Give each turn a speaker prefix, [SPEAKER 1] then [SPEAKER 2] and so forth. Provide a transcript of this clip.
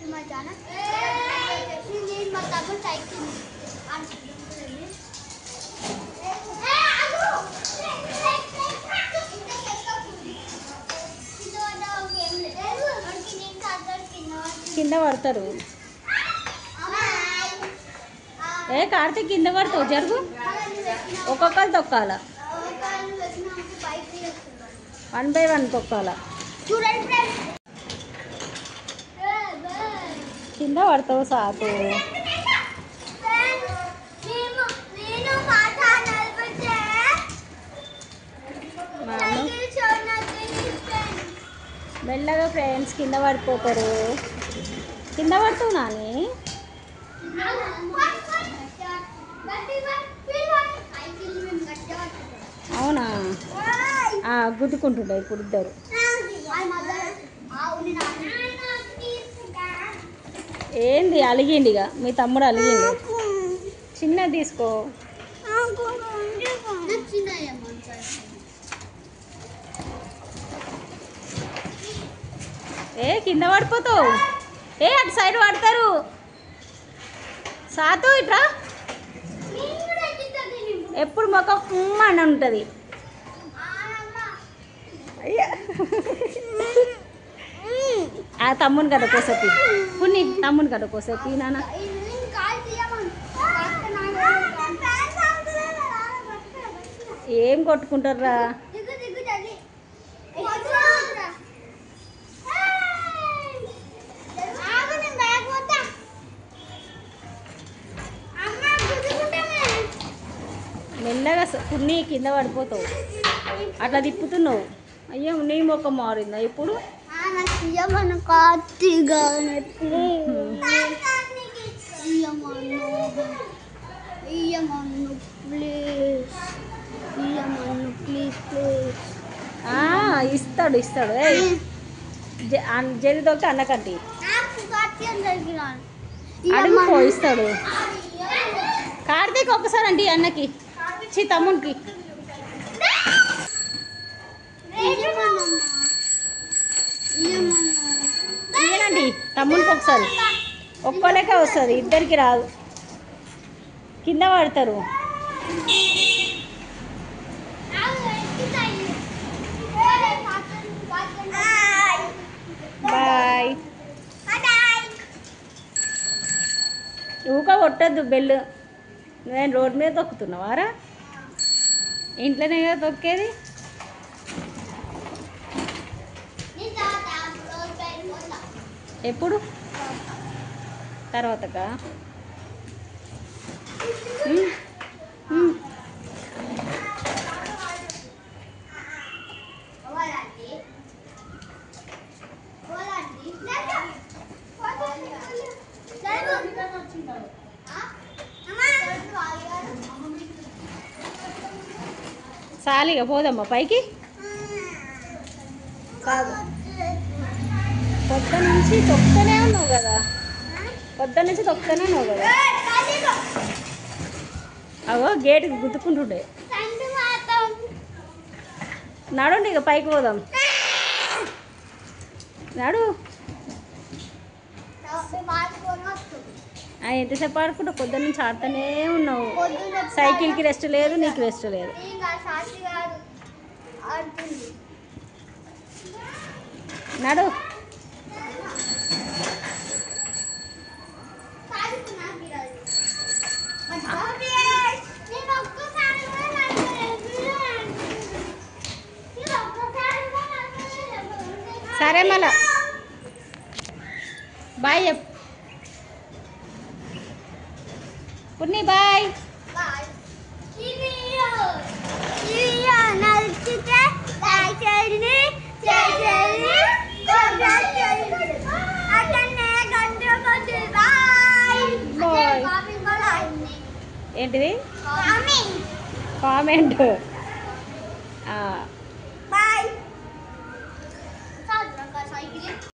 [SPEAKER 1] to my channel. This my double cycle.
[SPEAKER 2] కింద పడతారు. ఏ కార్తీక్ కింద పడతావు, జరుగు. ఒక్కొక్కరు తొక్కాల, 1 by 1 తొక్కాల. కింద పడతావు సాకు. మెల్లగా ఫ్రెండ్స్, కింద పడిపోతారు. కింద పడుతావు నాని. అవునా, గుద్దుకుంటుండే ఇప్పుడు ఇద్దరు. ఏంది అలిగిండి, ఇక మీ తమ్ముడు అలిగిండు. చిన్నది తీసుకో. ఏ కింద పడిపోతావు. ఏ అటు సైడ్ పడతారు. సాతు ఇట్రా. ఎప్పుడు మొక్క అని ఉంటుంది. ఆ తమ్ముని కదా కోసపి, పున్ని తమ్ముని కదా కోసపి. నాన్న ఏం కొట్టుకుంటారా. మెల్లగా పున్ని కింద పడిపోతావు. అట్లా తిప్పుతున్నావు. అయ్యో నీ మొక్క మారిందా ఇప్పుడు. ఇస్తాడు ఇస్తాడు. జరి దొరికి అన్నకంటి అడుగుపో, ఇస్తాడు. కార్తీక్ ఒక్కసారి అండి అన్నకి, తమ్మునికి. ఇదేనండి తమ్మునికి ఒకసారి. ఒక్కోలేక వస్తుంది, ఇద్దరికి రాదు. కింద పడతారు. బాయ్. ఊక కొట్టద్దు బెల్లు. నేను రోడ్డు మీద తొక్కుతున్నావారా? ఇంట్లోనే కదా తొక్కేది. ఎప్పుడు తర్వాతకా? సాలిగా పోదమ్మా పైకి. పొద్దు నుంచి తొక్కుతూనే ఉన్నావు కదా, పొద్దు నుంచి తొక్కుతూనే ఉన్నావు కదా. అవో గేటుకి గుద్దుకుంటుండే. నడుండి ఇక పైకి పోదాం. నడు. ఎంతసేపు ఆడుకుంటావు? పొద్దున్న నుంచి ఆడుతూనే ఉన్నావు. సైకిల్కి రెస్ట్ లేదు, నీకు రెస్ట్ లేదు. నడు. సరే మళ్ళా బాయ్ చెప్పు. పున్ని బాయ్. ఏంటిది కామెంట్?